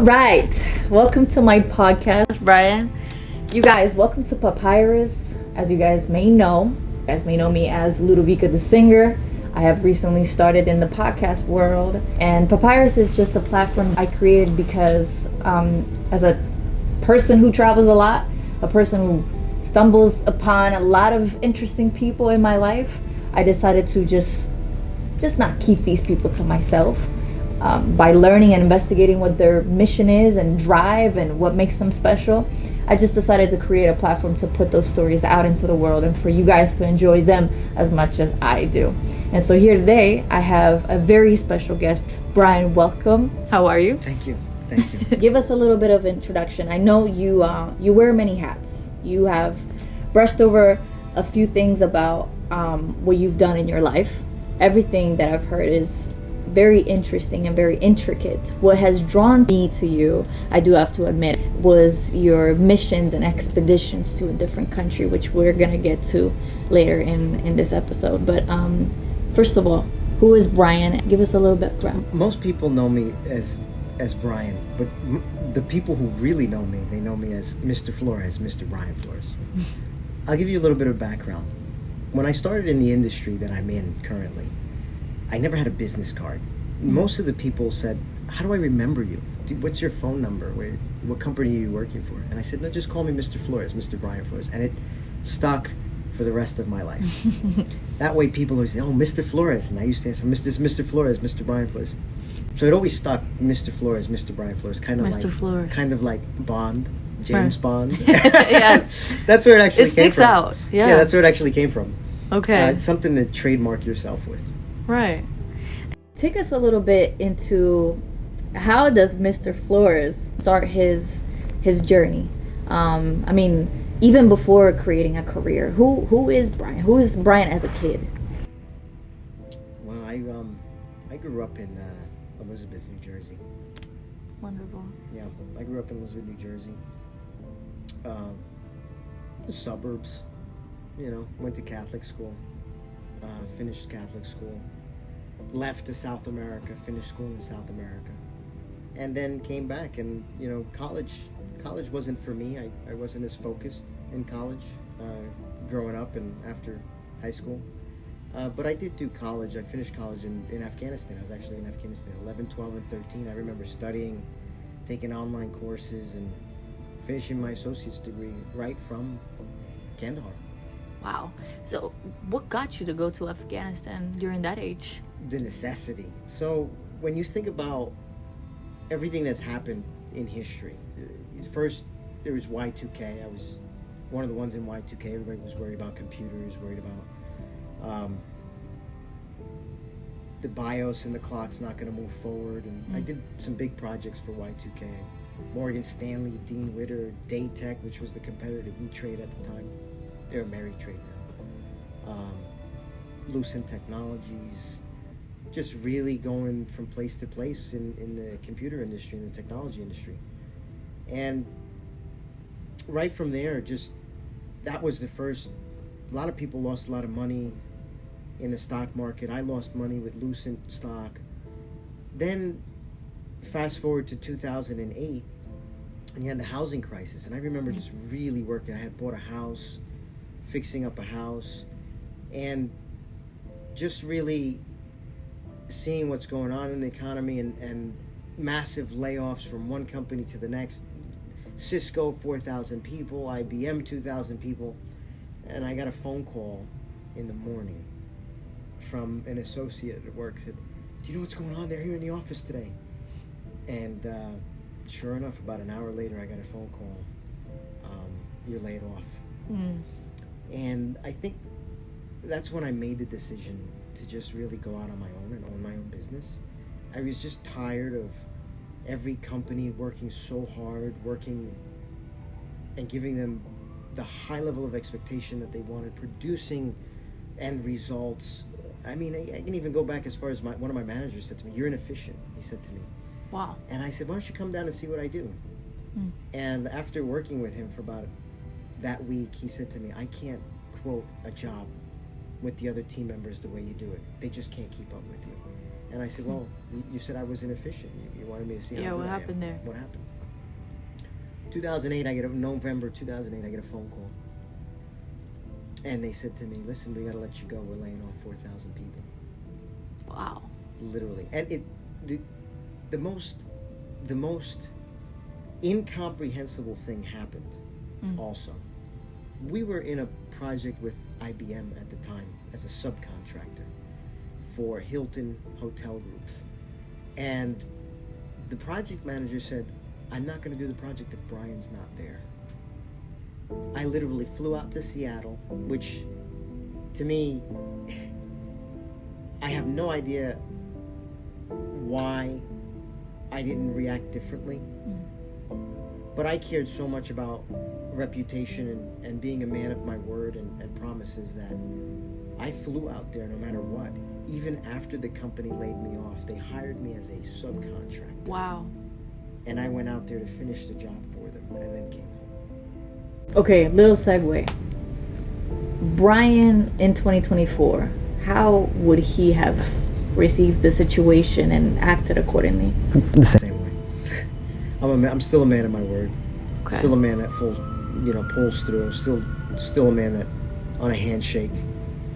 right, welcome to my podcast, Brian. You guys, welcome to Papyrus. As you guys may know me as Ludovica the singer. I have recently started in the podcast world, and Papyrus is just a platform I created because as a person who travels a lot, a person who stumbles upon a lot of interesting people in my life, I decided to just not keep these people to myself. By learning and investigating what their mission is and drive and what makes them special, I just decided to create a platform to put those stories out into the world and for you guys to enjoy them as much as I do. And so here today, I have a very special guest. Brian, welcome. How are you? Thank you. Give us a little bit of introduction. I know you wear many hats. You have brushed over a few things about what you've done in your life. Everything that I've heard is very interesting and very intricate. What has drawn me to you, I do have to admit, was your missions and expeditions to a different country, which we're gonna get to later in this episode. But first of all, who is Brian? Give us a little background. Most people know me as Brian, but the people who really know me, they know me as Mr. Flores, Mr. Brian Flores. I'll give you a little bit of background. When I started in the industry that I'm in currently, I never had a business card. Most of the people said, how do I remember you? What's your phone number? What company are you working for? And I said, no, just call me Mr. Flores, Mr. Brian Flores. And it stuck for the rest of my life. That way people always say, oh, Mr. Flores. And I used to answer, Mr. Flores, Mr. Brian Flores. So it always stuck, Mr. Flores, Mr. Brian Flores. Kind of like Bond, James Bond. Yes. That's where it actually came from. It sticks out. Yeah, that's where it actually came from. Okay. It's something to trademark yourself with. Right. Take us a little bit into how does Mr. Flores start his journey? I mean, even before creating a career, who is Brian? Who is Brian as a kid? Well, I grew up in Elizabeth, New Jersey. Wonderful. Yeah, I grew up in Elizabeth, New Jersey. The suburbs, went to Catholic school, finished Catholic school, left to South America, finished school in South America, and then came back. And college wasn't for me. I wasn't as focused in college growing up and after high school, but I did do college. I finished college in Afghanistan. I was actually in Afghanistan 11, 12, and 13. I remember studying, taking online courses, and finishing my associate's degree right from Kandahar. Wow. So what got you to go to Afghanistan during that age? The necessity. So when you think about everything that's happened in history, first there was Y2K. I was one of the ones in Y2K. Everybody was worried about computers, worried about the BIOS and the clock's not going to move forward. And I did some big projects for Y2K. Morgan Stanley, Dean Witter, Daytech, which was the competitor to E-Trade at the time. They're Ameritrade now. Lucent Technologies, just really going from place to place in the computer industry, in the technology industry. And right from there, that was the first. A lot of people lost a lot of money in the stock market. I lost money with Lucent stock. Then fast forward to 2008, and you had the housing crisis. And I remember just really working. I had bought a house, fixing up a house, and just really seeing what's going on in the economy and massive layoffs from one company to the next. Cisco, 4,000 people, IBM, 2,000 people. And I got a phone call in the morning from an associate at work, said, do you know what's going on? They're here in the office today. And sure enough, about an hour later, I got a phone call. You're laid off. And I think that's when I made the decision to just really go out on my own and own my own business. I was just tired of every company working so hard, working and giving them the high level of expectation that they wanted, producing end results. I mean, I can even go back as far as one of my managers said to me, you're inefficient, he said to me. Wow. And I said, why don't you come down and see what I do? And after working with him for about that week, he said to me, I can't quote a job with the other team members the way you do it. They just can't keep up with you. And I said, well, you said I was inefficient. You wanted me to see how Yeah, good what I am. happened there? What happened? November 2008, I get a phone call. And they said to me, listen, we got to let you go. We're laying off 4,000 people. Wow. Literally. And the most incomprehensible thing happened also. We were in a project with IBM at the time as a subcontractor for Hilton hotel groups. And the project manager said, I'm not going to do the project if Brian's not there. I literally flew out to Seattle, which to me, I have no idea why I didn't react differently. But I cared so much about reputation and being a man of my word and promises that I flew out there no matter what. Even after the company laid me off, they hired me as a subcontractor. Wow. And I went out there to finish the job for them and then came home. Okay, little segue. Brian in 2024, how would he have received the situation and acted accordingly? The same way. I'm still a man of my word. Okay. Still a man that pulls through. Still a man that on a handshake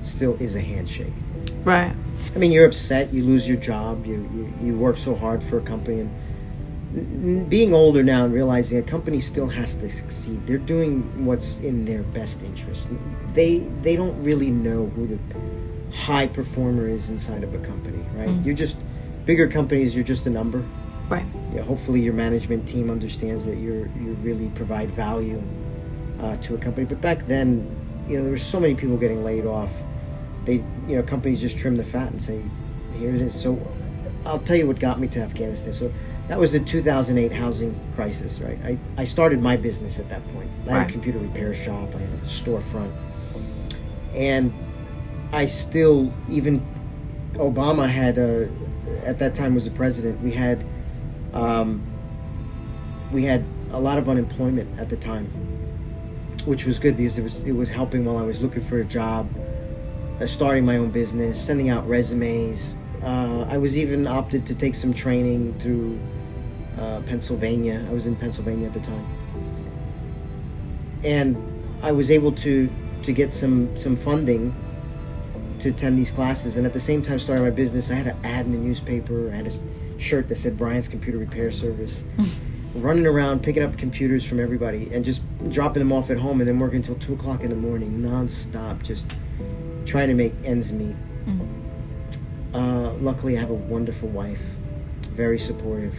still is a handshake. Right. I mean, you're upset, you lose your job, you work so hard for a company, and being older now and realizing a company still has to succeed. They're doing what's in their best interest. They don't really know who the high performer is inside of a company, right? You're just bigger companies. You're just a number. Right. Yeah. Hopefully, your management team understands that you really provide value to a company. But back then, there were so many people getting laid off. Companies just trim the fat and say, here it is. So I'll tell you what got me to Afghanistan. So that was the 2008 housing crisis, right? I started my business at that point. I had a computer repair shop. I had a storefront. And I still, even Obama had, at that time was the president, we had a lot of unemployment at the time, which was good because it was helping while I was looking for a job, starting my own business, sending out resumes. I was even opted to take some training through Pennsylvania. I was in Pennsylvania at the time. And I was able to get some funding to attend these classes. And at the same time starting my business, I had an ad in the newspaper. I had a shirt that said Brian's Computer Repair Service. Running around, picking up computers from everybody and just dropping them off at home and then working until 2 o'clock in the morning, non-stop, just trying to make ends meet. Luckily, I have a wonderful wife, very supportive.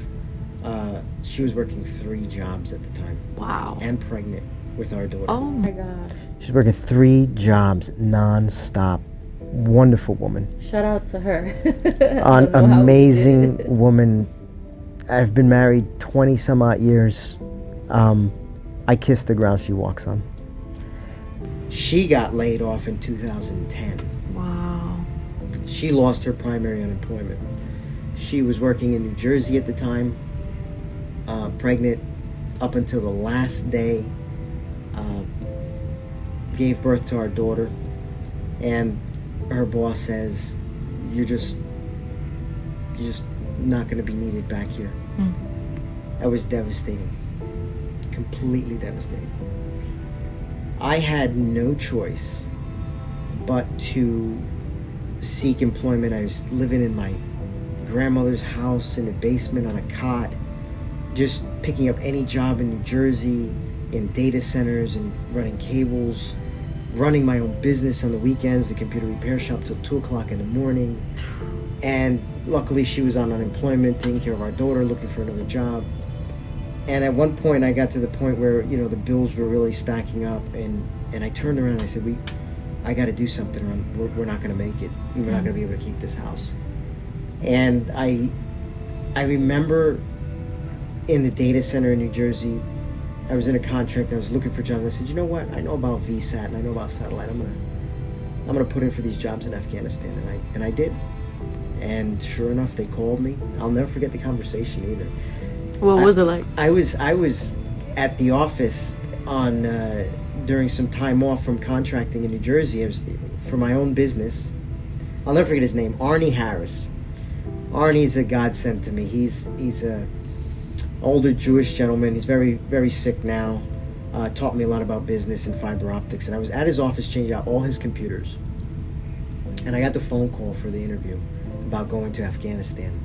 She was working 3 jobs at the time. Wow. And pregnant with our daughter. Oh my God. She's working 3 jobs non-stop. Wonderful woman. Shout out to her. An amazing woman. I've been married 20 some odd years. I kiss the ground she walks on. She got laid off in 2010. Wow. She lost her primary unemployment. She was working in New Jersey at the time, pregnant up until the last day, gave birth to our daughter, and her boss says, you're just not going to be needed back here. That was devastating. Completely devastating. I had no choice but to seek employment. I was living in my grandmother's house in the basement on a cot, just picking up any job in New Jersey, in data centers and running cables, running my own business on the weekends, the computer repair shop till 2 o'clock in the morning. And luckily she was on unemployment, taking care of our daughter, looking for another job. And at one point I got to the point where, the bills were really stacking up, and I turned around and I said, I got to do something or we're not going to make it. We're not going to be able to keep this house. And I remember in the data center in New Jersey, I was in a contract, I was looking for jobs. I said, you know what? I know about VSAT and I know about satellite. I'm gonna put in for these jobs in Afghanistan, and I did. And sure enough, they called me. I'll never forget the conversation either. What was it like? I was at the office on during some time off from contracting in New Jersey. I was for my own business. I'll never forget his name, Arnie Harris. Arnie's a godsend to me. He's a older Jewish gentleman. He's very, very sick now. Taught me a lot about business and fiber optics. And I was at his office changing out all his computers. And I got the phone call for the interview about going to Afghanistan.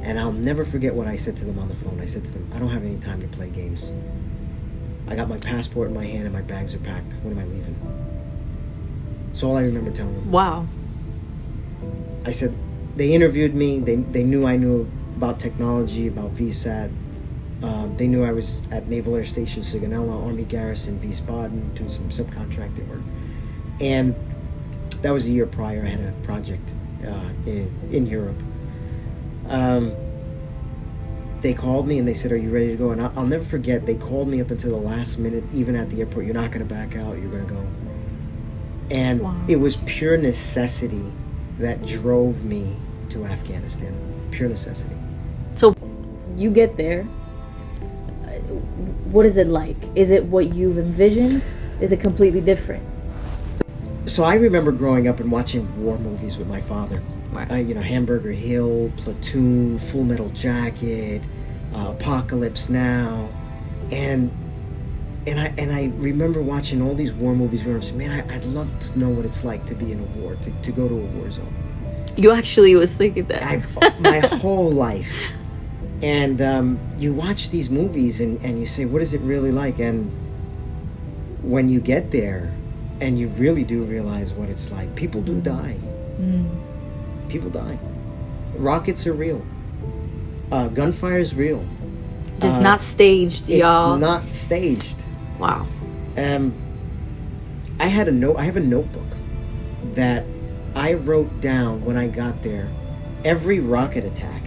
And I'll never forget what I said to them on the phone. I said to them, I don't have any time to play games. I got my passport in my hand and my bags are packed. When am I leaving? That's all I remember telling them. Wow. I said, they interviewed me. They knew I knew about technology, about VSAT. They knew I was at Naval Air Station Sigonella, Army Garrison, Wiesbaden, doing some subcontracting work. And that was a year prior. I had a project in Europe. They called me and they said, are you ready to go? And I'll never forget, they called me up until the last minute, even at the airport. You're not going to back out. You're going to go. And wow. It was pure necessity that drove me to Afghanistan. Pure necessity. So you get there. What is it like? Is it what you've envisioned? Is it completely different? So I remember growing up and watching war movies with my father. Right. Hamburger Hill, Platoon, Full Metal Jacket, Apocalypse Now, and I remember watching all these war movies where I'm saying, man, I'd love to know what it's like to be in a war, to go to a war zone. You actually was thinking that. My whole life. And you watch these movies and you say, what is it really like? And when you get there and you really do realize what it's like, people do die. People die. Rockets are real. Gunfire is real. Just not staged, y'all. It's not staged. Wow. I have a notebook that I wrote down when I got there every rocket attack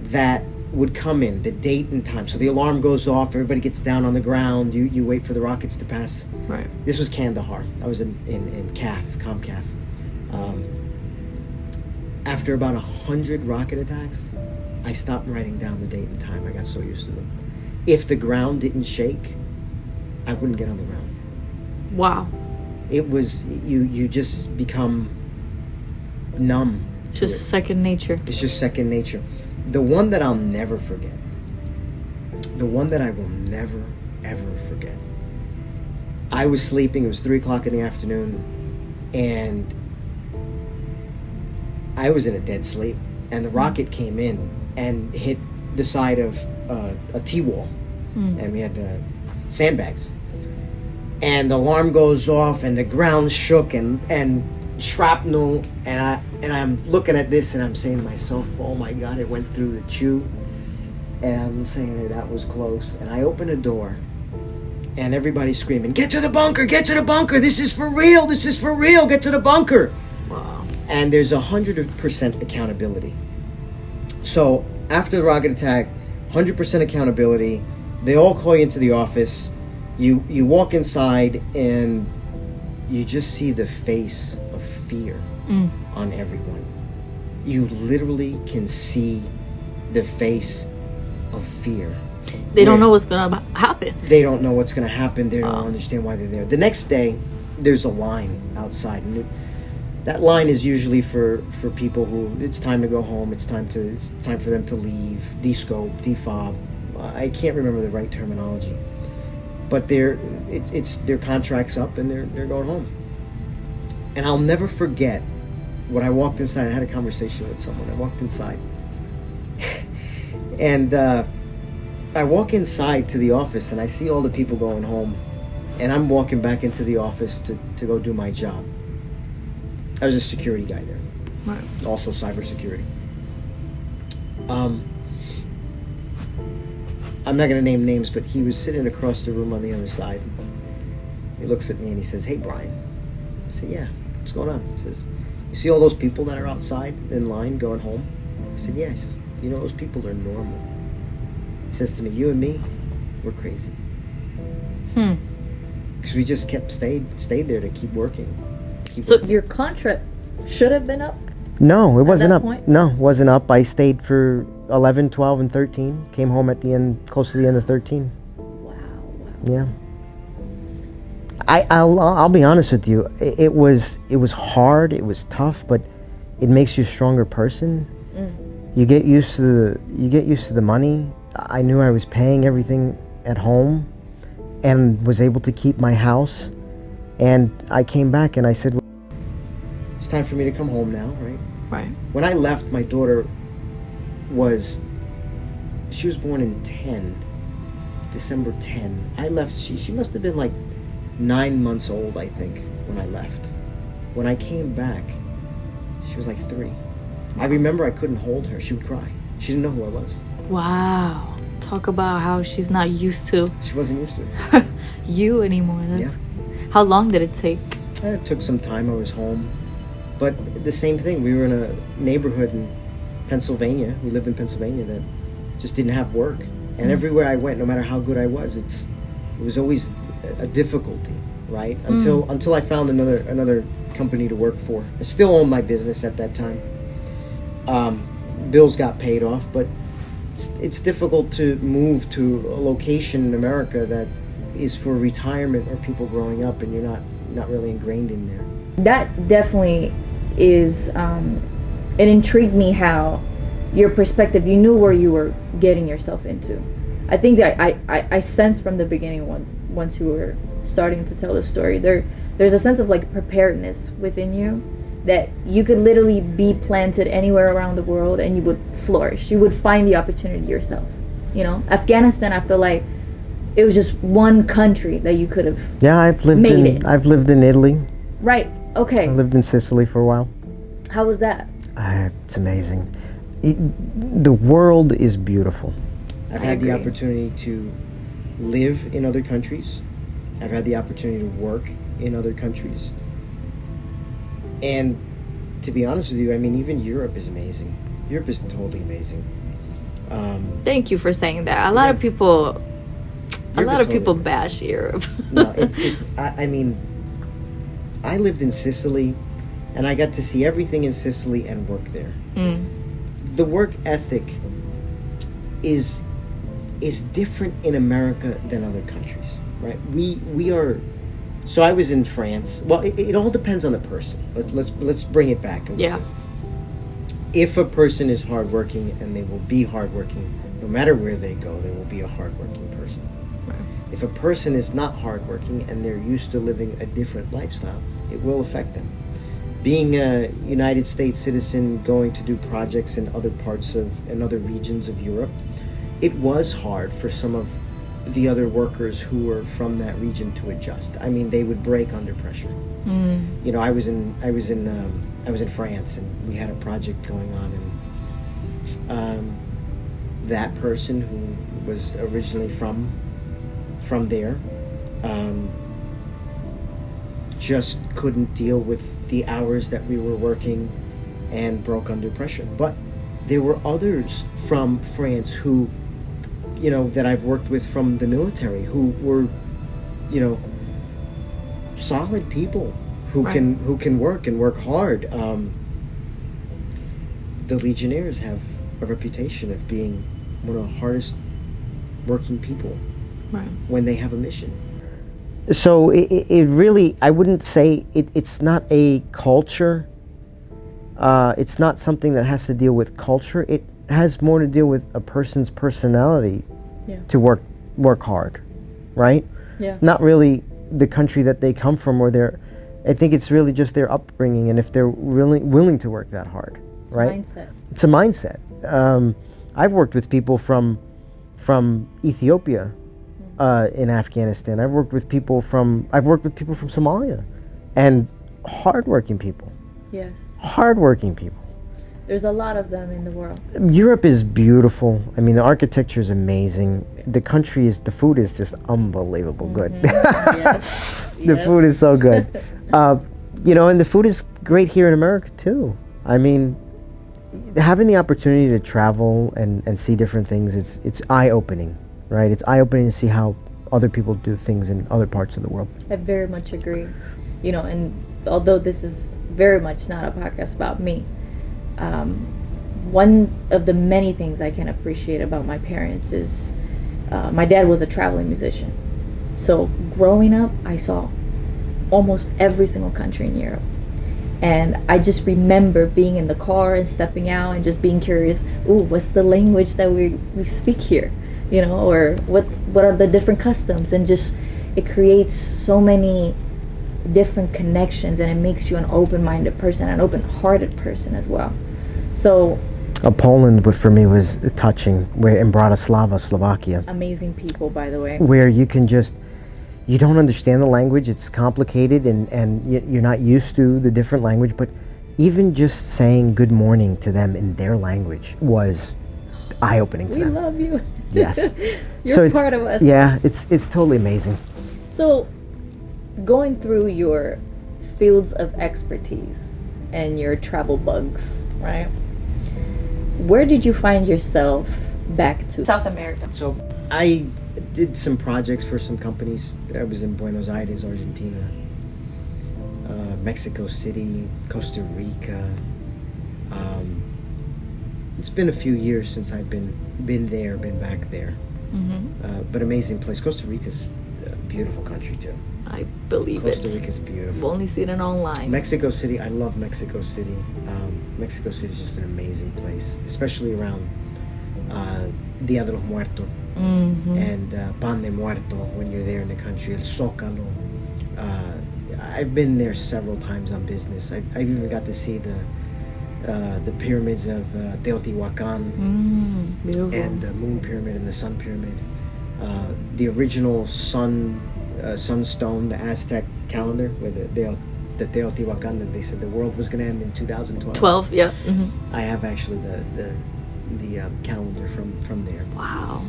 that would come in, the date and time. So the alarm goes off, everybody gets down on the ground, you wait for the rockets to pass. Right. This was Kandahar. I was in CAF. After about 100 rocket attacks, I stopped writing down the date and time. I got so used to them. If the ground didn't shake, I wouldn't get on the ground. Wow. It was, you just become numb. It's just second nature. It's just second nature. The one that I'll never forget, the one that I will never, ever forget, I was sleeping, it was 3 o'clock in the afternoon, and I was in a dead sleep, and the rocket came in and hit the side of a T-wall, and we had sandbags. And the alarm goes off, and the ground shook, and shrapnel, and I'm looking at this, and I'm saying to myself, oh my God, it went through the chew. And I'm saying, hey, that was close. And I open a door, and everybody's screaming, get to the bunker, this is for real, get to the bunker. Wow. And there's 100% accountability. So after the rocket attack, 100% accountability. They all call you into the office. You walk inside, and you just see the face of fear on everyone. You literally can see the face of fear. They don't know what's going to happen. They don't know what's going to happen. They don't understand why they're there. The next day, there's a line outside. And that line is usually for people who, it's time to go home. It's time for them to leave, descope, defob. I can't remember the right terminology. But their contract's up, and they're going home. And I'll never forget when I walked inside. I had a conversation with someone. I walked inside, and I walk inside to the office, and I see all the people going home, and I'm walking back into the office to go do my job. I was a security guy there, Right. also cybersecurity. I'm not going to name names, but he was sitting across the room on the other side. He looks at me and he says, hey, Brian. I said, yeah, what's going on? He says, you see all those people that are outside in line going home? I said, yeah. He says, you know, those people are normal. He says to me, you and me, we're crazy. Because we just stayed there to keep working. Your contract should have been up? No, it wasn't up. Point? No, it wasn't up. I stayed for 11, 12, and 13. Came home at the end, close to the end of 13. Wow. Yeah. I'll be honest with you. It was hard. It was tough, but it makes you a stronger person. You get used to the money. I knew I was paying everything at home and was able to keep my house. And I came back and I said, well, it's time for me to come home now, right? Right. When I left, my daughter she was born in December 10. I left, she must have been like 9 months old, I think, when I left. When I came back, she was like 3. I remember I couldn't hold her. She would cry. She didn't know who I was. Wow. Talk about how she's not used to She wasn't used to it. you anymore. How long did it take? It took some time. I was home. But the same thing. We were in a neighborhood in Pennsylvania. We lived in Pennsylvania that just didn't have work. And everywhere I went, no matter how good I was, it was always a difficulty, right? Until I found another company to work for. I still owned my business at that time. Bills got paid off, but it's difficult to move to a location in America that is for retirement or people growing up, and you're not really ingrained in there. That definitely is. It intrigued me how your perspective. You knew where you were getting yourself into. I think that I sensed from the beginning once you were starting to tell the story. There's a sense of like preparedness within you, that you could literally be planted anywhere around the world and you would flourish. You would find the opportunity yourself. You know, Afghanistan, I feel like it was just one country that you could have. Yeah, I've lived in Italy. Right. Okay. I lived in Sicily for a while. How was that? It's amazing. The world is beautiful. I've had the opportunity to live in other countries. I've had the opportunity to work in other countries. And to be honest with you, I mean, even Europe is amazing. Europe is totally amazing. Thank you for saying that. A lot of people bash Europe. No, I mean, I lived in Sicily, and I got to see everything in Sicily and work there. The work ethic is different in America than other countries, right? We are. So I was in France. Well, it all depends on the person. Let's bring it back a little bit. If a person is hardworking, and they will be hardworking, no matter where they go, they will be a hardworking person. Right. If a person is not hardworking and they're used to living a different lifestyle, it will affect them. Being a United States citizen, going to do projects in other regions of Europe, it was hard for some of the other workers who were from that region to adjust. I mean, they would break under pressure. You know, I was in France, and we had a project going on, and that person who was originally from there just couldn't deal with the hours that we were working and broke under pressure. But there were others from France who, you know, that I've worked with from the military, who were, you know, solid people who can work and work hard. The Legionnaires have a reputation of being one of the hardest working people when they have a mission. So it really, I wouldn't say it's not a culture. It's not something that has to deal with culture. It has more to do with a person's personality to work hard, right? Yeah. Not really the country that they come from or I think it's really just their upbringing, and if they're really willing to work that hard, right? It's a mindset. I've worked with people from Ethiopia in Afghanistan. I've worked with people from Somalia, and hardworking people. Yes. Hardworking people. There's a lot of them in the world. Europe is beautiful. I mean, the architecture is amazing. The food is just unbelievable good. Yes. The food is so good. You know, and the food is great here in America too. I mean, having the opportunity to travel and see different things, it's eye-opening, right? It's eye-opening to see how other people do things in other parts of the world. I very much agree. You know, and although this is very much not a podcast about me, one of the many things I can appreciate about my parents is my dad was a traveling musician. So growing up, I saw almost every single country in Europe. And I just remember being in the car and stepping out and just being curious, ooh, what's the language that we speak here? You know, or what are the different customs? And just, it creates so many different connections, and it makes you an open-minded person, an open-hearted person as well. So Poland for me was touching, where in Bratislava, Slovakia. Amazing people, by the way. Where you can just, you don't understand the language, it's complicated, and you're not used to the different language, but even just saying good morning to them in their language was eye-opening to them. We love you. Yes. You're part of us. Yeah, it's totally amazing. So, going through your fields of expertise and your travel bugs, right? Where did you find yourself back to? South America. So I did some projects for some companies. I was in Buenos Aires, Argentina, Mexico City, Costa Rica. It's been a few years since I've been back there. But amazing place. Costa Rica's a beautiful country too. I believe it. Costa Rica's beautiful. We've only seen it online. Mexico City, I love Mexico City. Mexico City is just an amazing place, especially around Dia de los Muertos and Pan de Muerto when you're there in the country, El Zócalo. I've been there several times on business. I've even got to see the pyramids of Teotihuacan and the Moon Pyramid and the Sun Pyramid. The original sunstone, the Aztec calendar, where the Teotihuacan, that they said the world was going to end in 2012. Yeah. I have actually the calendar from there. Wow,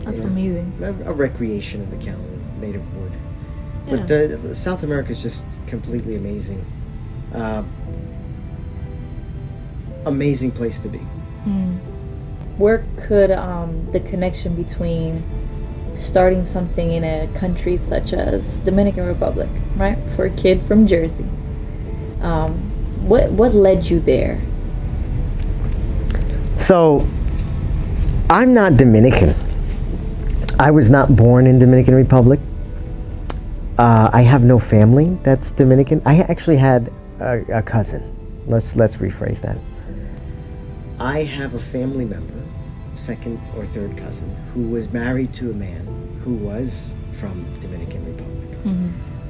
that's amazing. A recreation of the calendar made of wood. Yeah. But South America is just completely amazing. Amazing place to be. Where could the connection between starting something in a country such as Dominican Republic, right, for a kid from Jersey, what led you there? So, I'm not Dominican. I was not born in Dominican Republic. I have no family that's Dominican. I actually had a cousin. Let's rephrase that. I have a family member, second or third cousin, who was married to a man who was from Dominican Republic.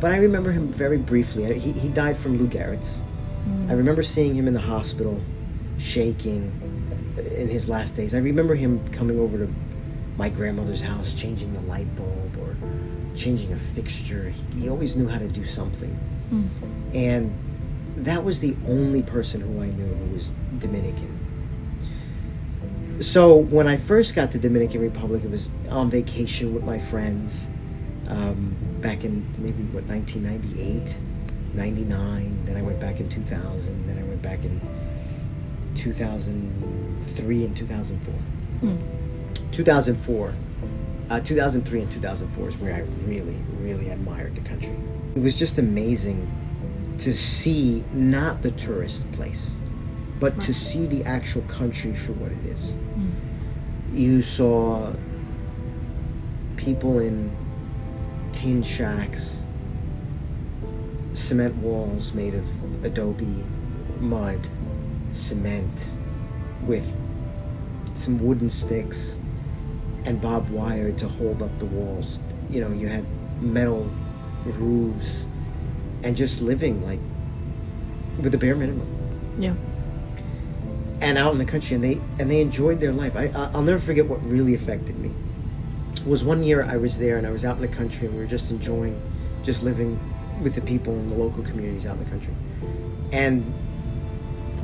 But I remember him very briefly. He died from Lou Gehrig's. I remember seeing him in the hospital, shaking in his last days. I remember him coming over to my grandmother's house, changing the light bulb or changing a fixture. He always knew how to do something. And that was the only person who I knew who was Dominican. So when I first got to Dominican Republic, it was on vacation with my friends back in maybe 1998, 99. Then I went back in 2000. Then I went back in 2003 and 2004. 2003 and 2004 is where I really, really admired the country. It was just amazing to see not the tourist place, but to see the actual country for what it is. You saw people in tin shacks, cement walls made of adobe, mud, cement, with some wooden sticks and barbed wire to hold up the walls. You know, you had metal roofs and just living like with the bare minimum. Yeah. And out in the country, and they enjoyed their life. I'll never forget what really affected me. It was one year I was there, and I was out in the country, and we were just enjoying, just living with the people in the local communities out in the country. And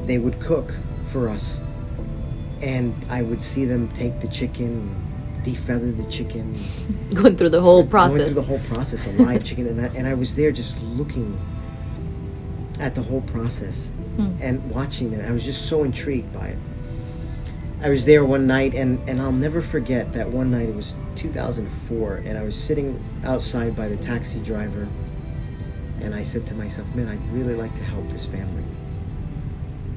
they would cook for us, and I would see them take the chicken, defeather the chicken. Going through the whole process. Going through the whole process, a live chicken, and I was there just looking at the whole process and watching them. I was just so intrigued by it. I was there one night, and I'll never forget that one night. It was 2004, and I was sitting outside by the taxi driver, and I said to myself, man, I'd really like to help this family.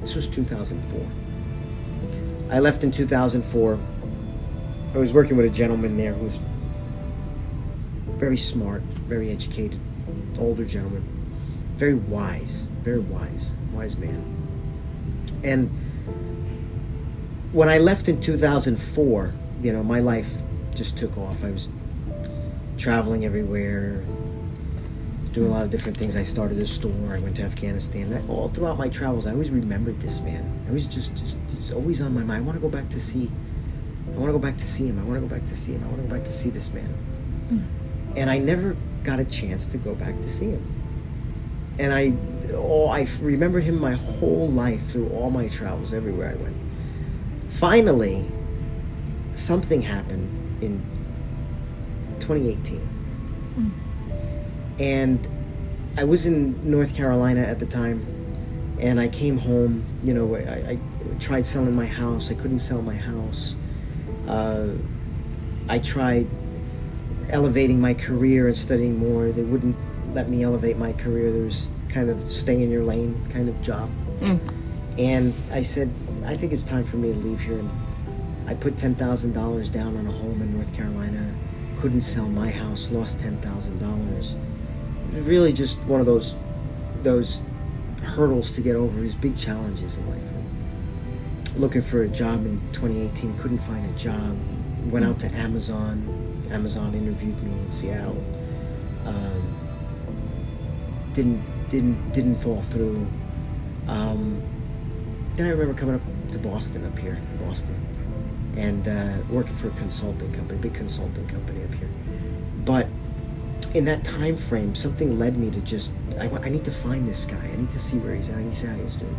This was 2004. I left in 2004. I was working with a gentleman there who was very smart, very educated, older gentleman. very wise man. And when I left in 2004, my life just took off. I was traveling everywhere, doing a lot of different things. I started a store. I went to Afghanistan. All throughout my travels, I always remembered this man. I was just always on my mind. I want to go back to see him. I want to go back to see this man. And I never got a chance to go back to see him. And I remember him my whole life through all my travels, everywhere I went. Finally, something happened in 2018. And I was in North Carolina at the time, and I came home. I tried selling my house. I couldn't sell my house. I tried elevating my career and studying more. They wouldn't let me elevate my career. There was kind of stay in your lane kind of job. And I said, I think it's time for me to leave here. And I put $10,000 down on a home in North Carolina. Couldn't sell my house, lost $10,000. It was really just one of those hurdles to get over, these big challenges in life. Looking for a job in 2018, couldn't find a job. Went out to Amazon. Amazon interviewed me in Seattle. Didn't fall through. Then I remember coming up to Boston, and working for a consulting company, big consulting company up here. But in that time frame, something led me to I need to find this guy. I need to see where he's at. I need to see how he's doing.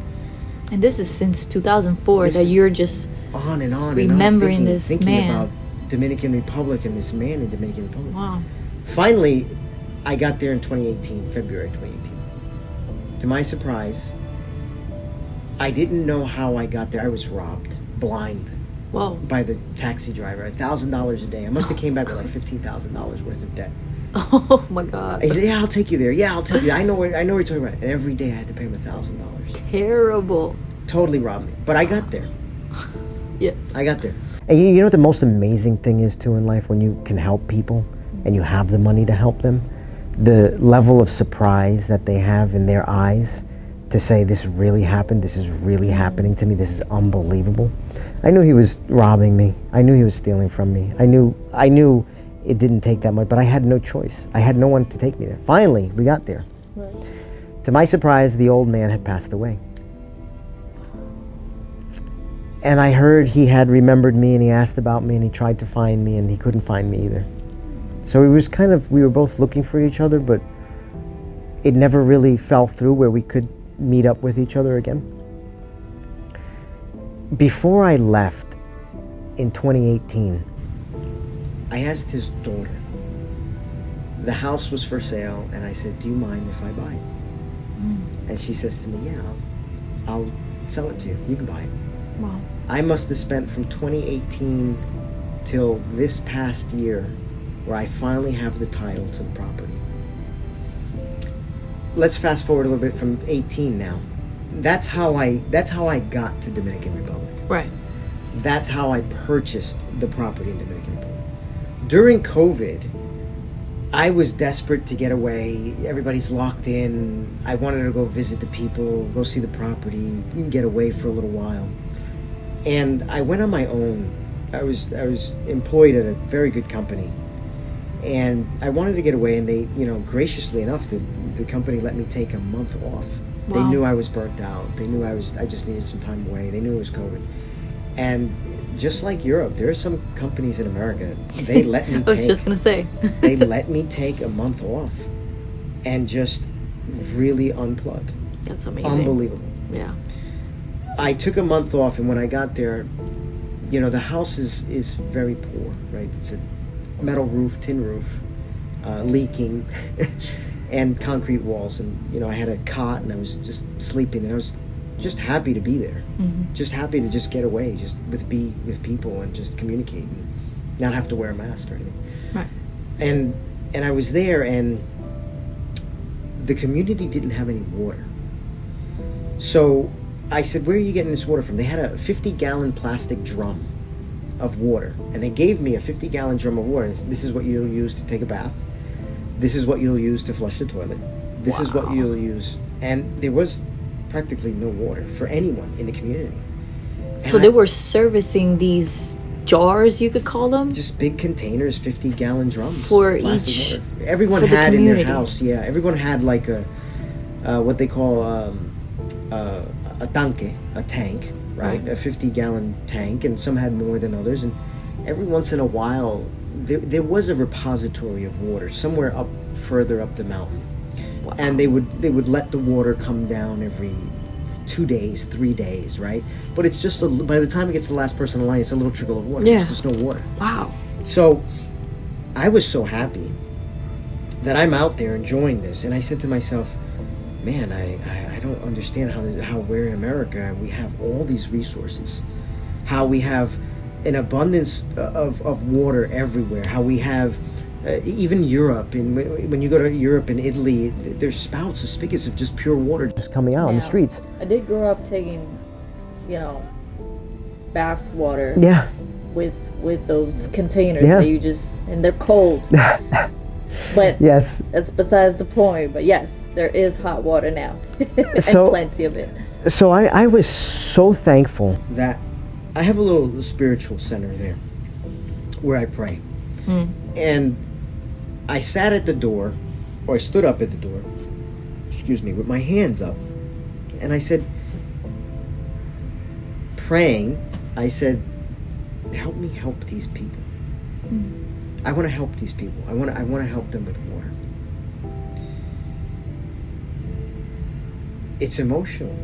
And this is since 2004 that you're just on and on remembering and on, thinking man. About Dominican Republic and this man in Dominican Republic. Wow. Finally, I got there in February 2018. To my surprise, I didn't know how I got there. I was robbed, blind, by the taxi driver. $1,000 a day. I must have came back with like $15,000 worth of debt. Oh my God. He said, "Yeah, I'll take you there. Yeah, I'll take you. I know what you're talking about." And every day I had to pay him $1,000. Terrible. Totally robbed me. But I got there. Yes. I got there. And you know what the most amazing thing is too in life, when you can help people and you have the money to help them, the level of surprise that they have in their eyes to say, this really happened, this is really happening to me, this is unbelievable. I knew he was robbing me. I knew he was stealing from me. I knew it didn't take that much, but I had no choice. I had no one to take me there. Finally, we got there. Right. To my surprise, the old man had passed away. And I heard he had remembered me, and he asked about me, and he tried to find me, and he couldn't find me either. So it was we were both looking for each other, but it never really fell through where we could meet up with each other again. Before I left in 2018, I asked his daughter. The house was for sale, and I said, "Do you mind if I buy it?" And she says to me, "Yeah, I'll sell it to you. You can buy it." Wow. I must have spent from 2018 till this past year where I finally have the title to the property. Let's fast forward a little bit from 18 now. That's how I got to Dominican Republic. Right. That's how I purchased the property in Dominican Republic. During COVID, I was desperate to get away. Everybody's locked in. I wanted to go visit the people, go see the property, get away for a little while. And I went on my own. I was employed at a very good company, and I wanted to get away. And they, graciously enough, the company let me take a month off. Wow. They knew I was burnt out. They knew I just needed some time away. They knew it was COVID. And just like Europe, there are some companies in America, they let me I was just going to say. They let me take a month off and just really unplug. That's amazing. Unbelievable. Yeah. I took a month off, and when I got there, the house is very poor, right? It's a metal roof, tin roof, leaking, and concrete walls. And, I had a cot, and I was just sleeping, and I was just happy to be there. Mm-hmm. Just happy to just get away, just be with people and just communicate and not have to wear a mask or anything. Right. And I was there, and the community didn't have any water. So I said, "Where are you getting this water from?" They had a 50-gallon plastic drum of water, and they gave me a 50-gallon drum of water. And this is what you'll use to take a bath. This is what you'll use to flush the toilet. This is what you'll use. And there was practically no water for anyone in the community. So they were servicing these jars, you could call them? Just big containers, 50-gallon drums. For each. water. Everyone for had the in their community. house, everyone had like a, what they call a tanque, a tank, right? A 50-gallon tank, and some had more than others. And every once in a while, there was a repository of water somewhere further up the mountain. Wow. And they would let the water come down every 2 days, 3 days, right? But it's just by the time it gets to the last person in line, it's a little trickle of water. Yeah. There's just no water. Wow. So I was so happy that I'm out there enjoying this, and I said to myself, man, I don't understand how we're in America and we have all these resources, how we have an abundance of water everywhere, how we have even Europe, and when you go to Europe and Italy, there's spouts of spigots of just pure water just coming out on the streets. I did grow up taking, bath water. Yeah. With those containers Yeah. that you just, and they're cold. But Yes. that's besides the point. But yes, there is hot water now. And So- plenty of it. So I was so thankful that I have a little spiritual center there where I pray. And I sat at the door, or I stood up at the door, with my hands up. And I said, praying, I said, help me help these people. I want to help these people. I want to help them with water. It's emotional.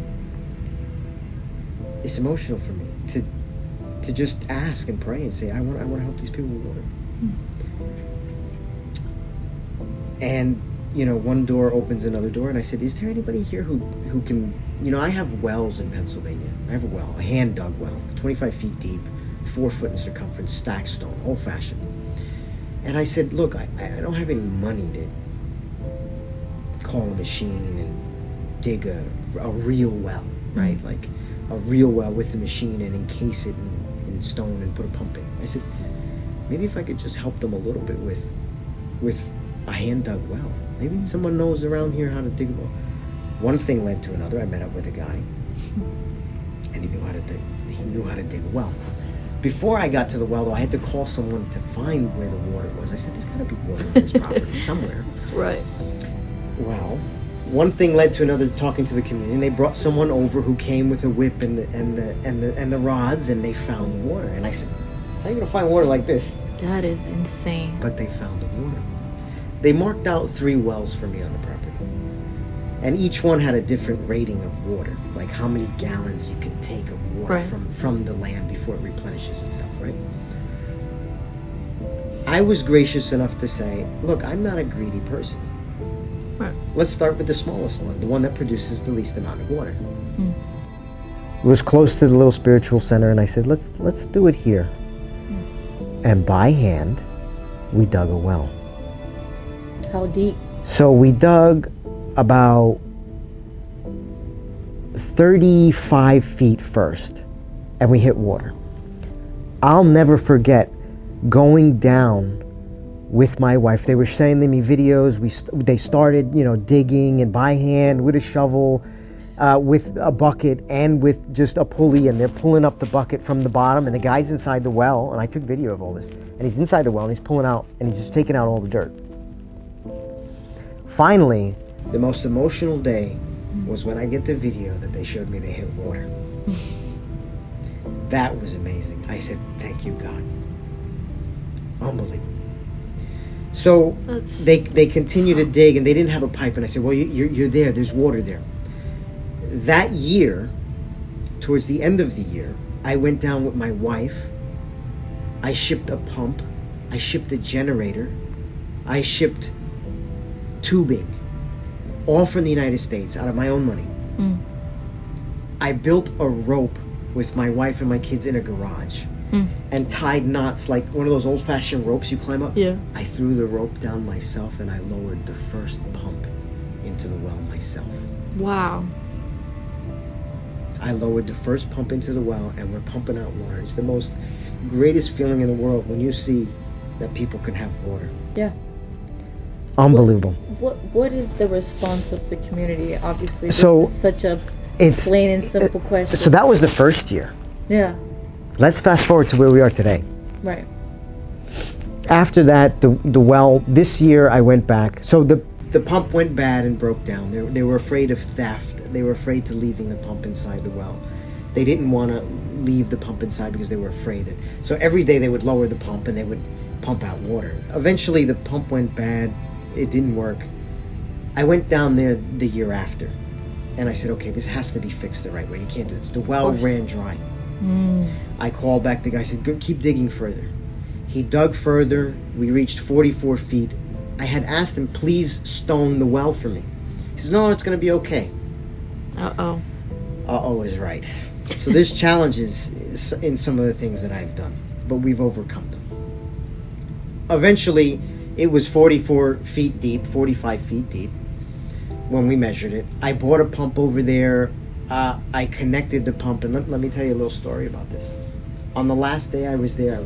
It's emotional for me to just ask and pray and say, I want to help these people with water. And one door opens another door, and I said, is there anybody here who can, I have wells in Pennsylvania. I have a well, a hand dug well, 25 feet deep, 4 foot in circumference, stacked stone, old fashioned. And I said, look, I don't have any money to call a machine and dig a real well, right? Like a real well with the machine and encase it in stone and put a pump in. I said, maybe if I could just help them a little bit with a hand dug well. Maybe someone knows around here how to dig a well. One thing led to another. I met up with a guy, and he knew how to dig a well. Before I got to the well, though, I had to call someone to find where the water was. I said, there's got to be water in this property somewhere. Right. Well, one thing led to another, talking to the community, and they brought someone over who came with a whip and the rods, and they found water. And I said, how are you going to find water like this? That is insane. But they found the water. They marked out 3 wells for me on the property. And each one had a different rating of water, like how many gallons you can take of water from the land before it replenishes itself, right? I was gracious enough to say, look, I'm not a greedy person. Right. Let's start with the smallest one, the one that produces the least amount of water. It was close to the little spiritual center, and I said, let's do it here. And by hand, we dug a well. How deep? So we dug about 35 feet first, and we hit water. I'll never forget going down with my wife. They were sending me videos. They started, digging and by hand with a shovel, with a bucket and with just a pulley, and they're pulling up the bucket from the bottom, and the guy's inside the well, and I took video of all this, and he's inside the well, and he's pulling out, and he's just taking out all the dirt. Finally, the most emotional day was when I get the video that they showed me they hit water. That was amazing. I said, thank you, God. Unbelievable. So they continue to dig, and they didn't have a pipe, and I said, well, you're there. There's water there. That year, towards the end of the year, I went down with my wife. I shipped a pump. I shipped a generator. I shipped tubing, all from the United States, out of my own money. I built a rope with my wife and my kids in a garage and tied knots like one of those old-fashioned ropes you climb up. Yeah. I threw the rope down myself, and I lowered the first pump into the well myself. Wow. I lowered the first pump into the well, and we're pumping out water. It's the most greatest feeling in the world when you see that people can have water. Yeah. Unbelievable. What is the response of the community? Obviously, this So, is such a It's plain and simple question. So that was the first year. Yeah, Let's fast forward to where we are today. right. After that, the well, this year I went back. So the pump went bad and broke down. They were afraid of theft. They were afraid to leaving the pump inside the well. They didn't want to leave the pump inside because they were afraid. So every day they would lower the pump and they would pump out water. Eventually the pump went bad. It didn't work. I went down there the year after and I said, okay, this has to be fixed the right way. You can't do this. The well ran dry. I called back the guy, said, go, keep digging further. He dug further. We reached 44 feet. I had asked him, please stone the well for me. He says, no, it's going to be okay. Uh-oh. Uh-oh is right. So there's challenges in some of the things that I've done, but we've overcome them. Eventually, it was 44 feet deep, 45 feet deep when we measured it. I bought a pump over there. I connected the pump, and let me tell you a little story about this. On the last day I was there,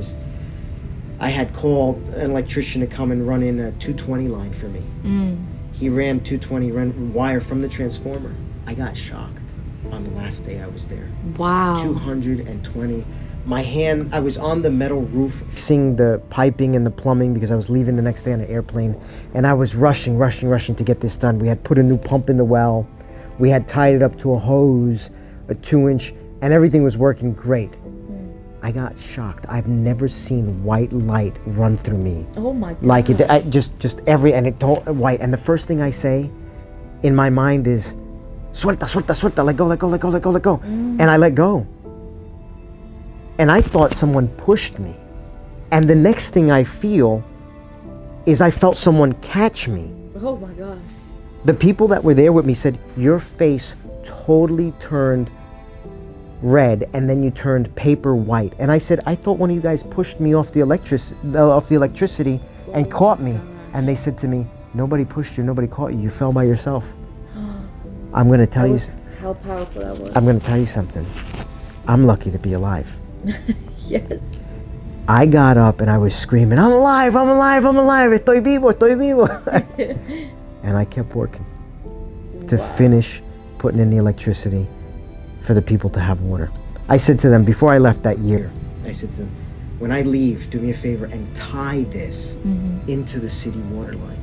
I had called an electrician to come and run in a 220 line for me. He ran 220 wire from the transformer. I got shocked on the last day I was there. Wow. 220. My hand, I was on the metal roof fixing the piping and the plumbing because I was leaving the next day on an airplane, and I was rushing to get this done. We had put a new pump in the well. We had tied it up to a hose, a 2-inch, and everything was working great. I got shocked. I've never seen white light run through me. Oh my God. Like it, and it don't white. And the first thing I say in my mind is, suelta, suelta, suelta, let go, let go, let go, let go, let go. And I let go. And I thought someone pushed me. And the next thing I feel is I felt someone catch me. Oh my gosh. The people that were there with me said, your face totally turned red and then you turned paper white. And I said, I thought one of you guys pushed me off the electricity and caught me. And they said to me, nobody pushed you, nobody caught you. You fell by yourself. I'm going to tell you. How powerful that was. I'm going to tell you something. I'm lucky to be alive. Yes. I got up and I was screaming, I'm alive, I'm alive, I'm alive. Estoy vivo, estoy vivo. And I kept working to finish putting in the electricity for the people to have water. I said to them before I left that year, I said to them, when I leave, do me a favor and tie this into the city water line.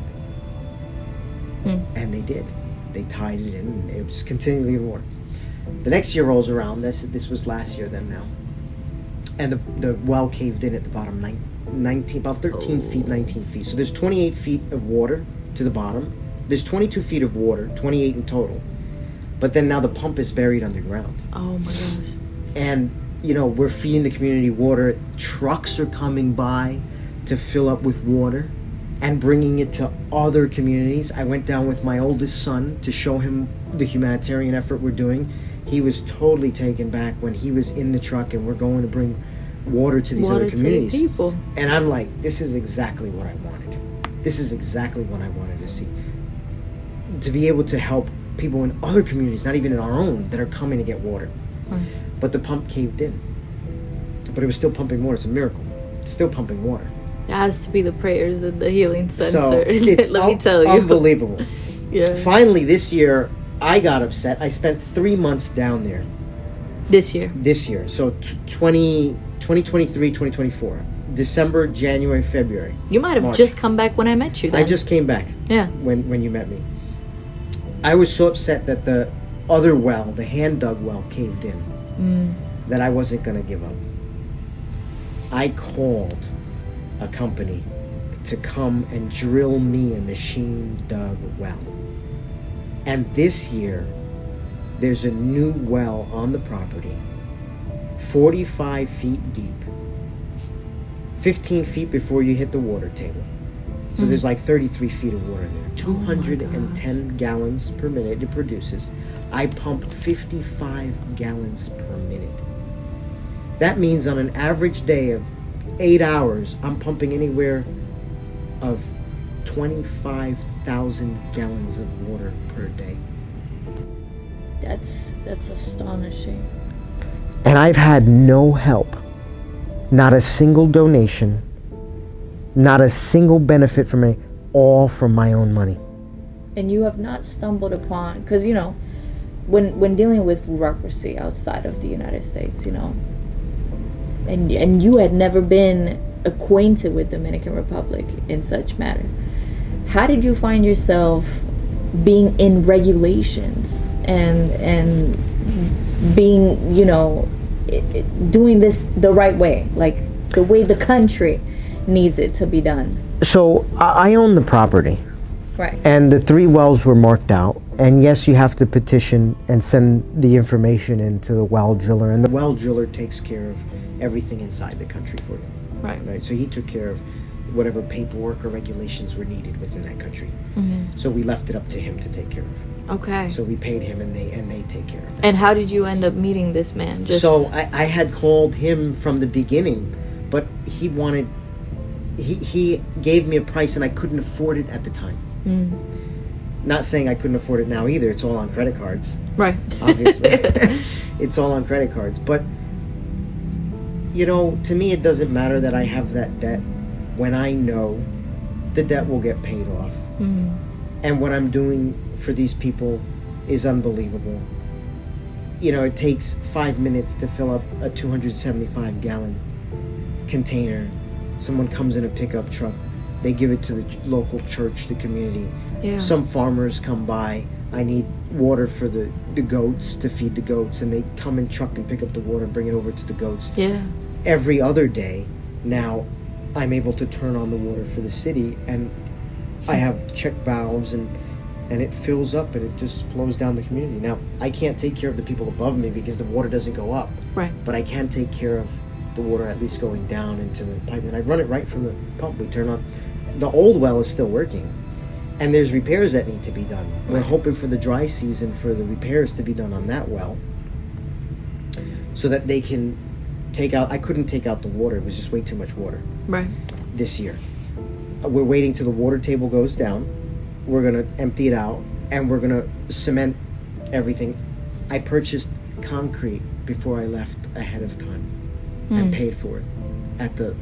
And they did. They tied it in and it was continually in water. The next year rolls around. This was last year then now. And the well caved in at the bottom, 19, about 13 feet, 19 feet. So there's 28 feet of water to the bottom. There's 22 feet of water, 28 in total. But then now the pump is buried underground. Oh my gosh. And, you know, we're feeding the community water. Trucks are coming by to fill up with water and bringing it to other communities. I went down with my oldest son to show him the humanitarian effort we're doing. He was totally taken back when he was in the truck and we're going to bring water to these other communities. To the people. And I'm like, this is exactly what I wanted. This is exactly what I wanted to see. To be able to help people in other communities, not even in our own, that are coming to get water. But the pump caved in. But it was still pumping water. It's a miracle. It's still pumping water. It has to be the prayers and the healing sensor. So it's Let me tell you. Unbelievable. Yeah. Finally, this year, I got upset. I spent 3 months down there. This year. So 2023, 2024. December, January, February. You might have March. just come back when I met you then. I just came back. Yeah. When you met me. I was so upset that the other well, the hand-dug well, caved in. That I wasn't going to give up. I called a company to come and drill me a machine-dug well. And this year, there's a new well on the property, 45 feet deep, 15 feet before you hit the water table. So there's like 33 feet of water in there. 210 gallons per minute it produces. I pump 55 gallons per minute. That means on an average day of 8 hours, I'm pumping anywhere of 25,000 gallons of water per day. That's astonishing. And I've had no help. Not a single donation. Not a single benefit from me. all from my own money. And you have not stumbled upon, because you know, when dealing with bureaucracy outside of the United States, you know, and you had never been acquainted with Dominican Republic in such matter, how did you find yourself being in regulations and being, you know, doing this the right way, like the way the country needs it to be done? So I own the property. Right. And the 3 wells were marked out. And yes, you have to petition and send the information into the well driller. And the well driller takes care of everything inside the country for you. Right. So he took care of whatever paperwork or regulations were needed within that country. Mm-hmm. So we left it up to him to take care of. Okay. So we paid him, and they take care of it. And how did you end up meeting this man? So I had called him from the beginning, but he gave me a price, and I couldn't afford it at the time. Mm. Not saying I couldn't afford it now either. It's all on credit cards. Right. Obviously. It's all on credit cards. But, you know, to me it doesn't matter that I have that debt when I know the debt will get paid off. Mm. And what I'm doing for these people is unbelievable. You know, it takes 5 minutes to fill up a 275-gallon container. Someone comes in a pickup truck. They give it to the local church, the community. Yeah. Some farmers come by. I need water for the goats, to feed the goats, and they come in truck and pick up the water and bring it over to the goats. Yeah. Every other day now, I'm able to turn on the water for the city, and I have check valves, and it fills up, and it just flows down the community. Now, I can't take care of the people above me because the water doesn't go up. Right. But I can take care of the water at least going down into the pipe, and I run it right from the pump. We turn on. The old well is still working, and there's repairs that need to be done. We're hoping for the dry season for the repairs to be done on that well, so that they can take out. I couldn't take out the water; it was just way too much water. Right. This year, we're waiting till the water table goes down. We're gonna empty it out, and we're gonna cement everything. I purchased concrete before I left ahead of time, and paid for it at the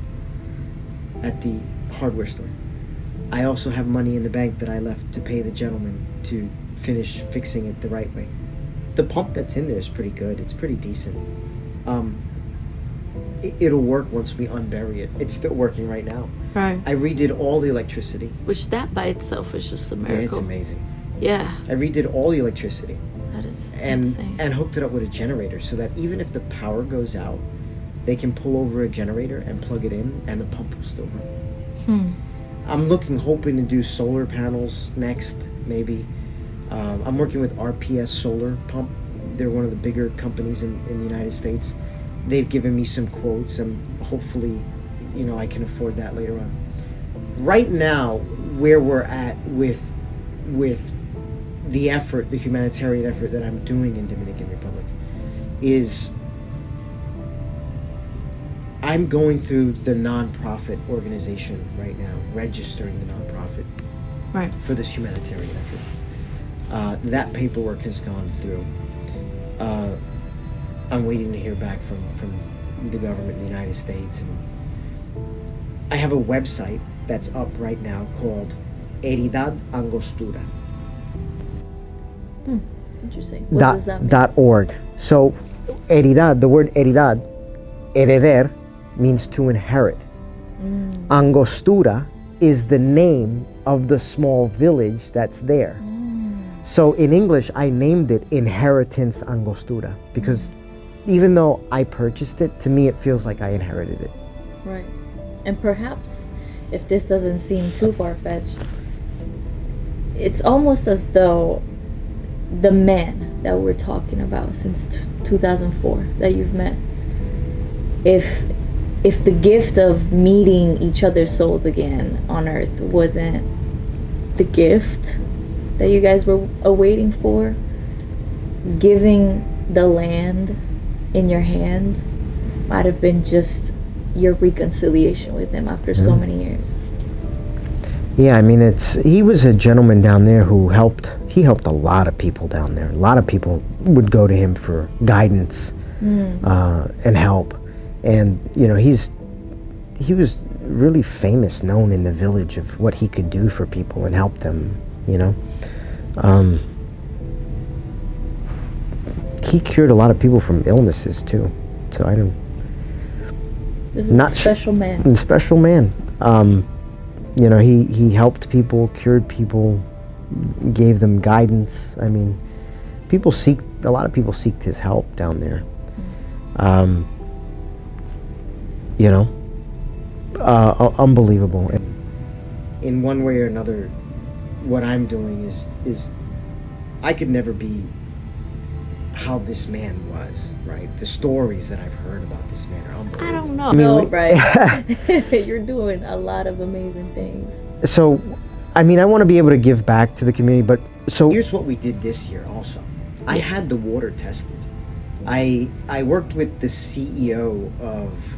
hardware store. I also have money in the bank that I left to pay the gentleman to finish fixing it the right way. The pump that's in there is pretty good. It's pretty decent. It'll work once we unbury it. It's still working right now. Right. I redid all the electricity. Which that by itself is just a miracle. Yeah, it's amazing. Yeah. I redid all the electricity. That is insane. And hooked it up with a generator so that even if the power goes out, they can pull over a generator and plug it in, and the pump will still run. I'm hoping to do solar panels next, maybe. I'm working with RPS Solar Pump. They're one of the bigger companies in the United States. They've given me some quotes, and hopefully, you know, I can afford that later on. Right now, where we're at with the effort, the humanitarian effort that I'm doing in Dominican Republic, is I'm going through the nonprofit organization right now, registering the nonprofit for this humanitarian effort. That paperwork has gone through. I'm waiting to hear back from the government in the United States. And I have a website that's up right now called Heridad Angostura. Interesting. What does that mean? .org. So, heridad, the word heridad, hereder, means to inherit. Angostura is the name of the small village that's there. So in English, I named it Inheritance Angostura because even though I purchased it, to me it feels like I inherited it. Right. And perhaps, if this doesn't seem too far-fetched, it's almost as though the man that we're talking about since 2004 that you've met, if the gift of meeting each other's souls again on earth wasn't the gift that you guys were awaiting for, giving the land in your hands might have been just your reconciliation with him after so many years. Yeah, I mean, he was a gentleman down there who helped a lot of people down there. A lot of people would go to him for guidance and help. And, you know, he was really famous, known in the village of what he could do for people and help them, you know. He cured a lot of people from illnesses too. So I don't. This is a special man. Special man. You know, he helped people, cured people, gave them guidance. I mean, a lot of people seeked his help down there. You know, unbelievable. In one way or another, what I'm doing is I could never be how this man was, right? The stories that I've heard about this man are unbelievable. I don't know. No, right. You're doing a lot of amazing things. So, I mean, I want to be able to give back to the community, but so... Here's what we did this year also. I had the water tested. I worked with the CEO of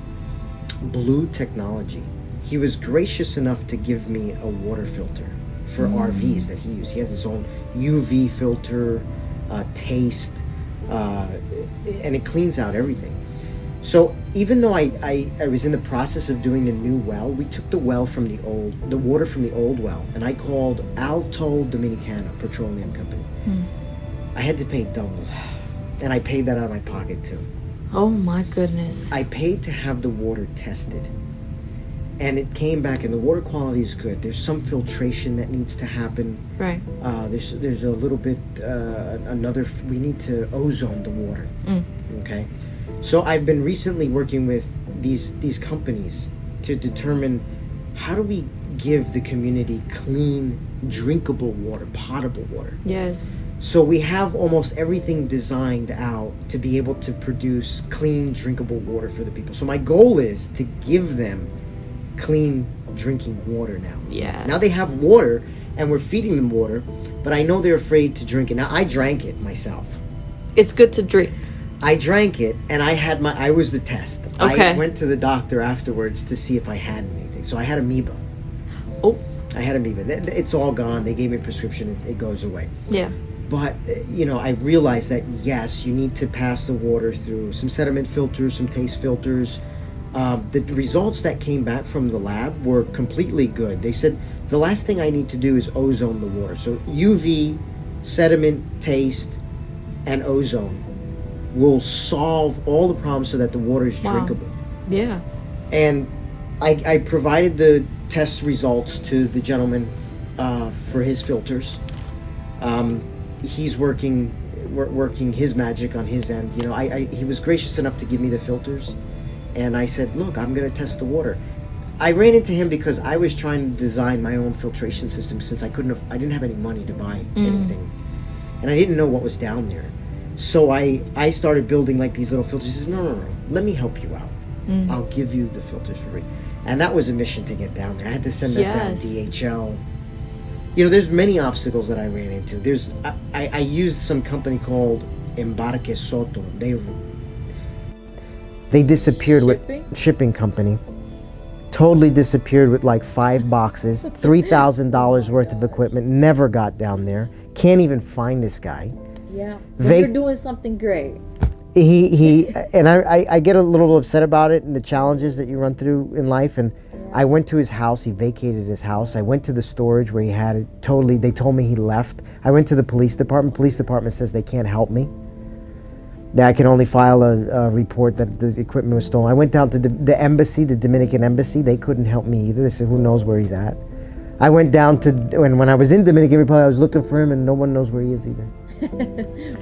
Blue Technology. He was gracious enough to give me a water filter for RVs that he used. He has his own UV filter, taste, and it cleans out everything. So even though I was in the process of doing the new well, we took the water from the old well, and I called Alto Dominicana Petroleum Company. I had to pay double, and I paid that out of my pocket too. Oh my goodness. I paid to have the water tested, and it came back, and the water quality is good. There's some filtration that needs to happen. Right. There's a little bit we need to ozone the water. Okay. So I've been recently working with these companies to determine how do we give the community clean, drinkable water, potable water. Yes. So we have almost everything designed out to be able to produce clean, drinkable water for the people. So my goal is to give them clean drinking water now. Yes. Now they have water, and we're feeding them water, but I know they're afraid to drink it. Now I drank it myself. It's good to drink. I drank it, and I was the test. Okay. I went to the doctor afterwards to see if I had anything. So I had amoeba. Oh. I had amoeba. It's all gone. They gave me a prescription. It goes away. Yeah. But, you know, I realized that, yes, you need to pass the water through some sediment filters, some taste filters. The results that came back from the lab were completely good. They said the last thing I need to do is ozone the water. So UV, sediment, taste, and ozone will solve all the problems so that the water is drinkable. Yeah. And I provided the test results to the gentleman for his filters. He's working his magic on his end. You know, he was gracious enough to give me the filters, and I said, look, I'm going to test the water. I ran into him because I was trying to design my own filtration system since I didn't have any money to buy anything, and I didn't know what was down there. So I started building like these little filters. He says, no, let me help you out. I'll give you the filters for free. And that was a mission to get down there. I had to send that down DHL. You know, there's many obstacles that I ran into. I used some company called Embarque Soto. They disappeared with shipping company. Totally disappeared with like 5 boxes, $3,000 worth of equipment. Never got down there. Can't even find this guy. Yeah. You're doing something great. He and I get a little upset about it and the challenges that you run through in life. And I went to his house. He vacated his house. I went to the storage where he had it. They told me he left. I went to the police department. Police department says they can't help me. That I can only file a report that the equipment was stolen. I went down to the embassy, the Dominican embassy. They couldn't help me either. They said, who knows where he's at? I went down to, when I was in Dominican Republic, I was looking for him and no one knows where he is either.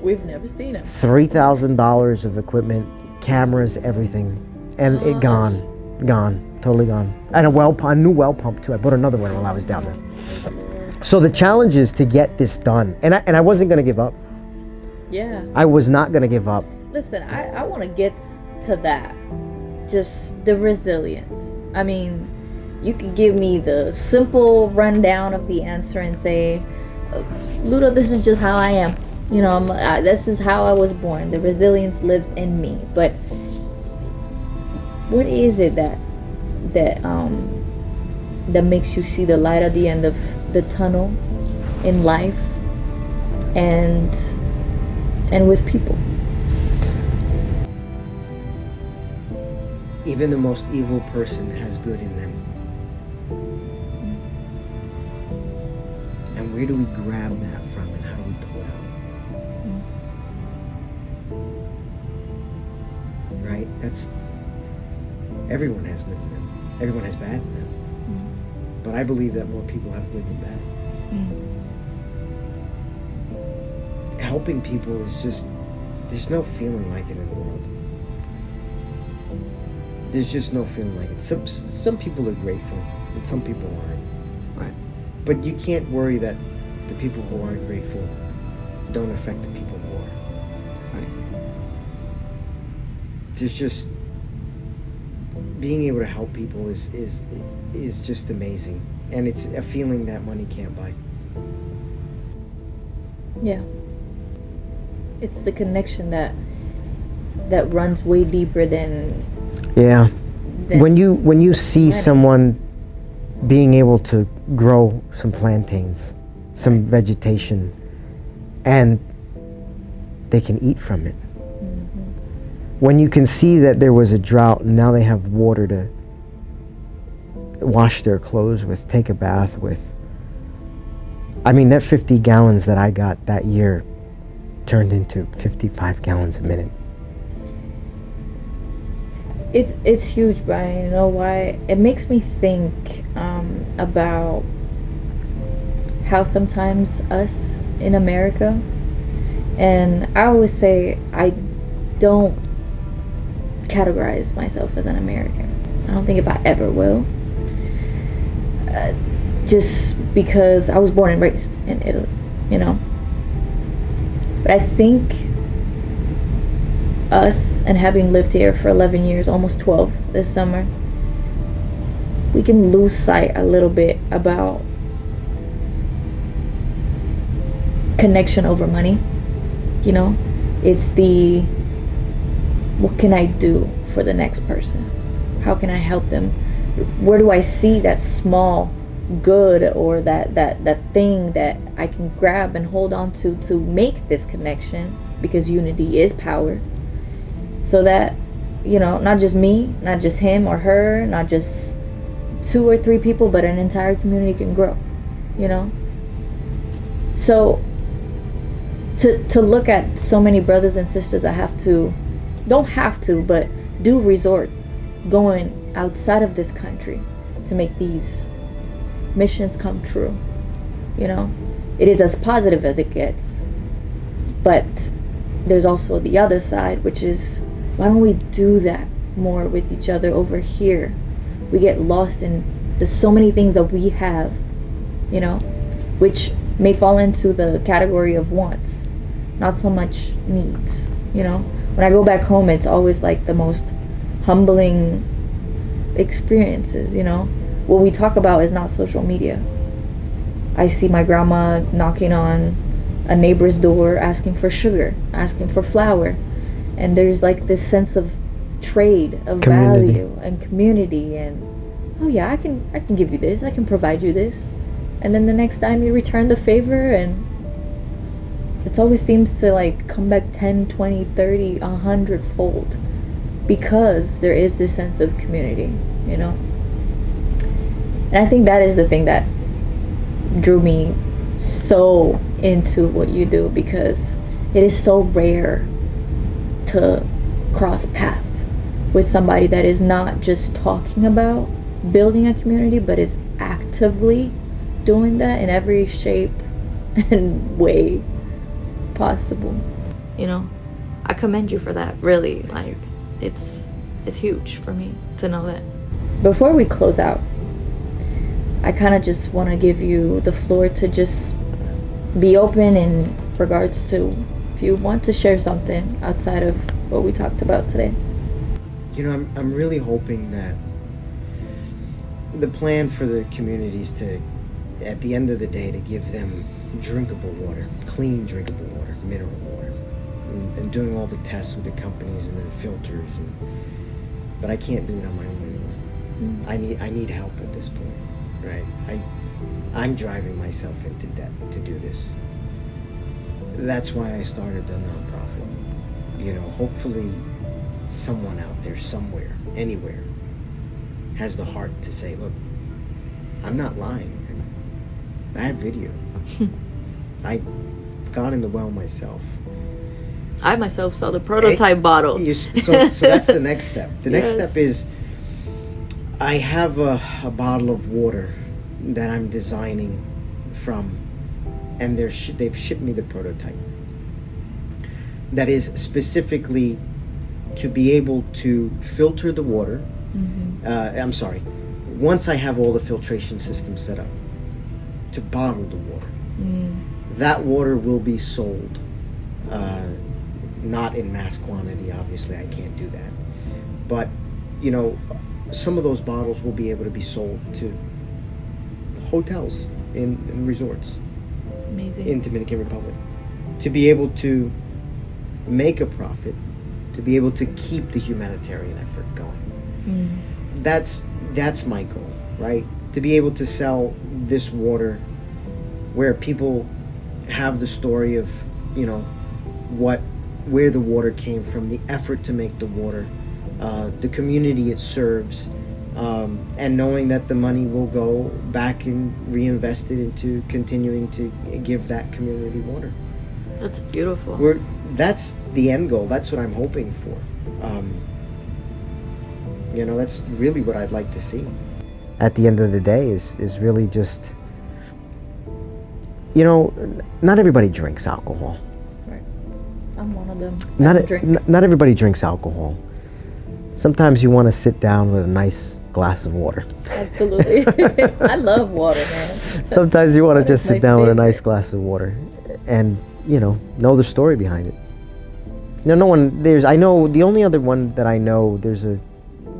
We've never seen him. $3,000 of equipment, cameras, everything, and it gone, totally gone. And a new well pump too. I bought another one while I was down there. So the challenge is to get this done, and I wasn't gonna give up. Yeah. I was not gonna give up. Listen, I want to get to that. Just the resilience. I mean, you can give me the simple rundown of the answer and say, Ludo, this is just how I am. You know, this is how I was born. The resilience lives in me. But what is it that makes you see the light at the end of the tunnel in life and with people? Even the most evil person has good in them. where do we grab that from and how do we pull it out? Right? That's, everyone has good in them. Everyone has bad in them. But I believe that more people have good than bad. Helping people is just, there's no feeling like it in the world. There's just no feeling like it. Some people are grateful, but some people aren't. Right. But you can't worry that the people who aren't grateful don't affect the people who are. Right. There's just, being able to help people is just amazing, and it's a feeling that money can't buy. Yeah. It's the connection that runs way deeper than. Yeah. When you see money. someone being able to grow some plantains, some vegetation, and they can eat from it. When you can see that there was a drought and now they have water to wash their clothes with, take a bath with. I mean, that 50 gallons that I got that year turned into 55 gallons a minute. It's huge, Brian. You know why? It makes me think about how sometimes us in America, and I always say I don't categorize myself as an American. I don't think if I ever will. Just because I was born and raised in Italy, you know. But I think us, and having lived here for 11 years, almost 12 this summer, we can lose sight a little bit about connection over money. You know, it's the, what can I do for the next person? How can I help them? Where do I see that small good or that thing that I can grab and hold on to make this connection? Because unity is power. So that, you know, not just me, not just him or her, not just 2 or 3 people, but an entire community can grow, you know? So to look at so many brothers and sisters that but do resort going outside of this country to make these missions come true, you know? It is as positive as it gets. But there's also the other side, which is, why don't we do that more with each other over here? We get lost in, there's so many things that we have, you know, which may fall into the category of wants, not so much needs, you know. When I go back home, it's always like the most humbling experiences, you know. What we talk about is not social media. I see my grandma knocking on a neighbor's door asking for sugar, asking for flour, and there's like this sense of trade, of Community. value and community, and oh yeah, I can give you this, I can provide you this, and then the next time you return the favor, and it always seems to like come back 10, 20, 30, 100 fold, because there is this sense of community, you know. And I think that is the thing that drew me so into what you do, because it is so rare to cross paths with somebody that is not just talking about building a community, but is actively doing that in every shape and way possible, you know. I commend you for that, really. Like, it's huge for me to know that. Before we close out, I kind of just want to give you the floor to just be open in regards to if you want to share something outside of what we talked about today. You know, I'm really hoping that the plan for the communities to, at the end of the day, to give them drinkable water, clean drinkable water, mineral water, and doing all the tests with the companies and the filters, but I can't do it on my own anymore. I need help at this point, right? I'm driving myself into debt to do this. That's why I started the nonprofit. You know, hopefully someone out there, somewhere, anywhere, has the heart to say, look, I'm not lying. I have video. I got in the well myself. I myself saw the prototype bottle. So that's the next step. The next Yes. step is I have a bottle of water that I'm designing from, and they've shipped me the prototype. That is specifically to be able to filter the water. I'm sorry. Once I have all the filtration systems set up, to bottle the water. That water will be sold. Not in mass quantity, obviously, I can't do that. But, you know, some of those bottles will be able to be sold to hotels in resorts Amazing. in Dominican Republic. To be able to make a profit, to be able to keep the humanitarian effort going. That's my goal, right? To be able to sell this water where people have the story of, you know, where the water came from, the effort to make the water, the community it serves, and knowing that the money will go back and reinvested into continuing to give that community water. That's beautiful. That's the end goal. That's what I'm hoping for. You know, that's really what I'd like to see. At the end of the day is really just, you know, not everybody drinks alcohol. Right. I'm one of them. I don't drink. Not everybody drinks alcohol. Sometimes you want to sit down with a nice glass of water. Absolutely. I love water, man. Sometimes you want to Water just is sit my down with a nice favorite. glass of water and, you know the story behind it. You know, I know the only other one that I know,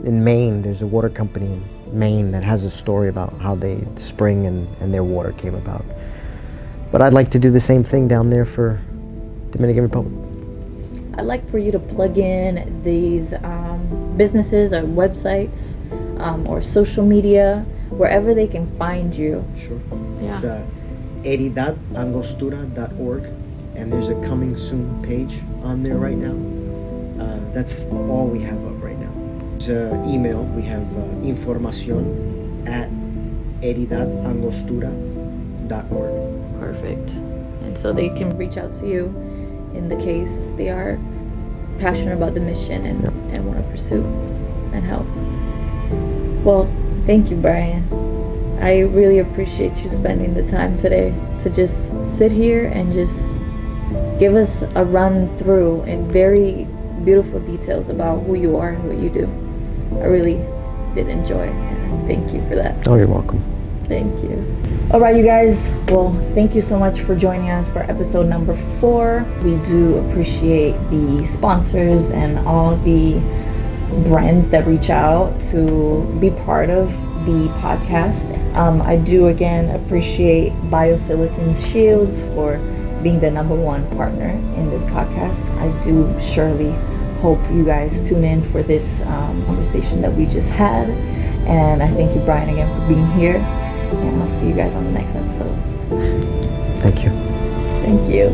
in Maine, there's a water company in Maine that has a story about how the spring and their water came about. But I'd like to do the same thing down there for Dominican Republic. I'd like for you to plug in these businesses or websites or social media, wherever they can find you. Sure. Yeah. It's heredadangostura.org, and there's a coming soon page on there right now. That's all we have up right now. There's an email. We have informacion at heredadangostura.org. Perfect. And so they can reach out to you in the case they are passionate about the mission and want to pursue and help. Well, thank you, Brian. I really appreciate you spending the time today to just sit here and just give us a run through in very beautiful details about who you are and what you do. I really did enjoy it, and thank you for that. Oh, you're welcome. Thank you. All right, you guys. Well, thank you so much for joining us for episode number 4. We do appreciate the sponsors and all the brands that reach out to be part of the podcast. I do again appreciate BioSilicon's Shields for being the #1 partner in this podcast. I do surely hope you guys tune in for this conversation that we just had. And I thank you, Brian, again for being here. And I'll see you guys on the next episode. Thank you. Thank you.